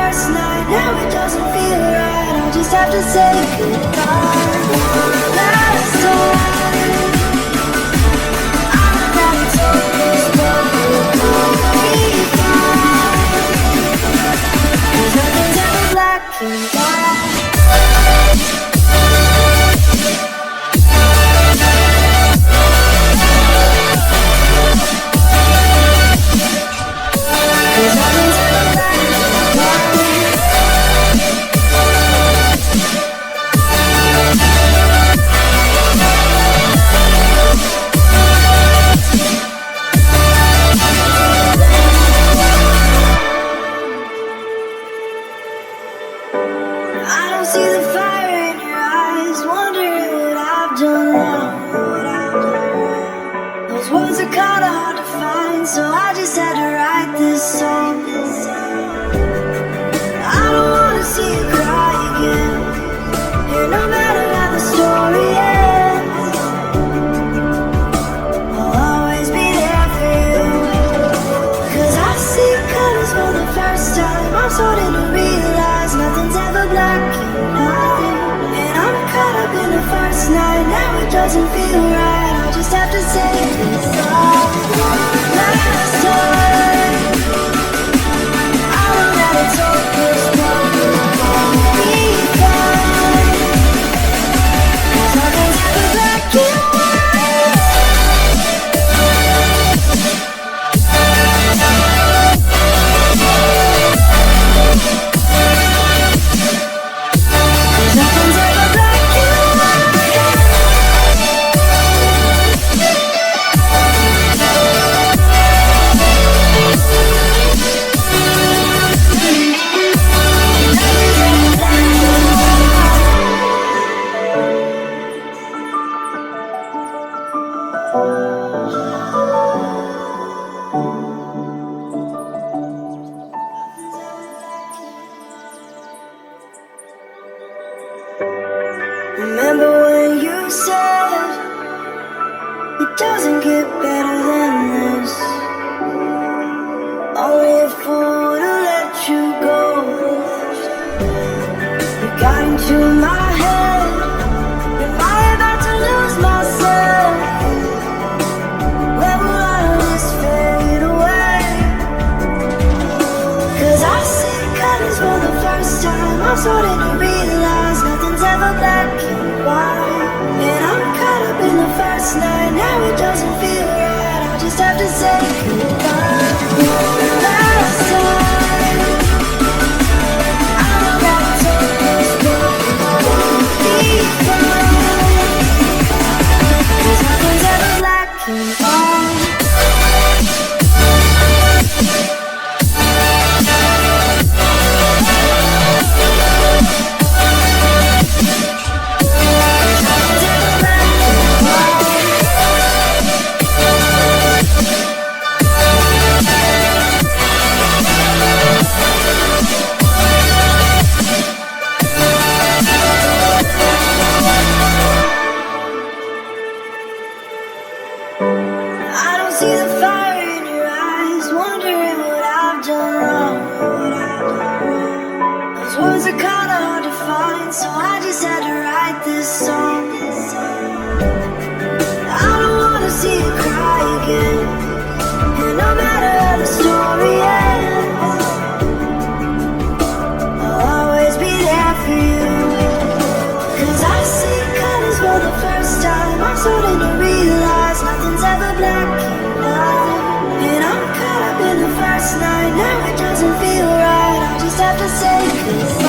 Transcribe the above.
first night, now it doesn't feel right. I'll just have to say goodbye one last time. I know that it's hopeless, but we'll be fine. 'Cause nothing's ever black and white. So I just had to write this song. I don't wanna see you cry again. And no matter how the story ends, I'll always be there for you. 'Cause I see colors for the first time. I'm starting to realize nothing's ever black and white. And I'm caught up in the first night, now it doesn't feel right. I'll just have to say goodbye last time. I know that it's hopeless, but we'll be fine. 'Cause nothing's ever black and white. 'Cause nothing's ever black and white. Remember when you said it doesn't get better than this? Only a fool to let you go. You got into my head. Am I about to lose myself? When will all this fade away? 'Cause I see colors for the first time. I'm starting to realize nothing's ever black and white. And I'm caught up in the first night, now it doesn't feel right. I'll just have to say goodbye one last time. I know that it's hopeless, but we'll be fine. 'Cause nothing's ever black and white. I don't see the fire in your eyes, wondering what I've done wrong. Those words are kinda hard to find, so I just had to write this song. I don't wanna see you cry again. And no matter how the story ends, I'll always be there for you. 'Cause I see colors for the first time. I'm starting to realize nothing's ever black and white. And I'm caught up in the first night, now it doesn't feel right. I'll just have to say goodbye.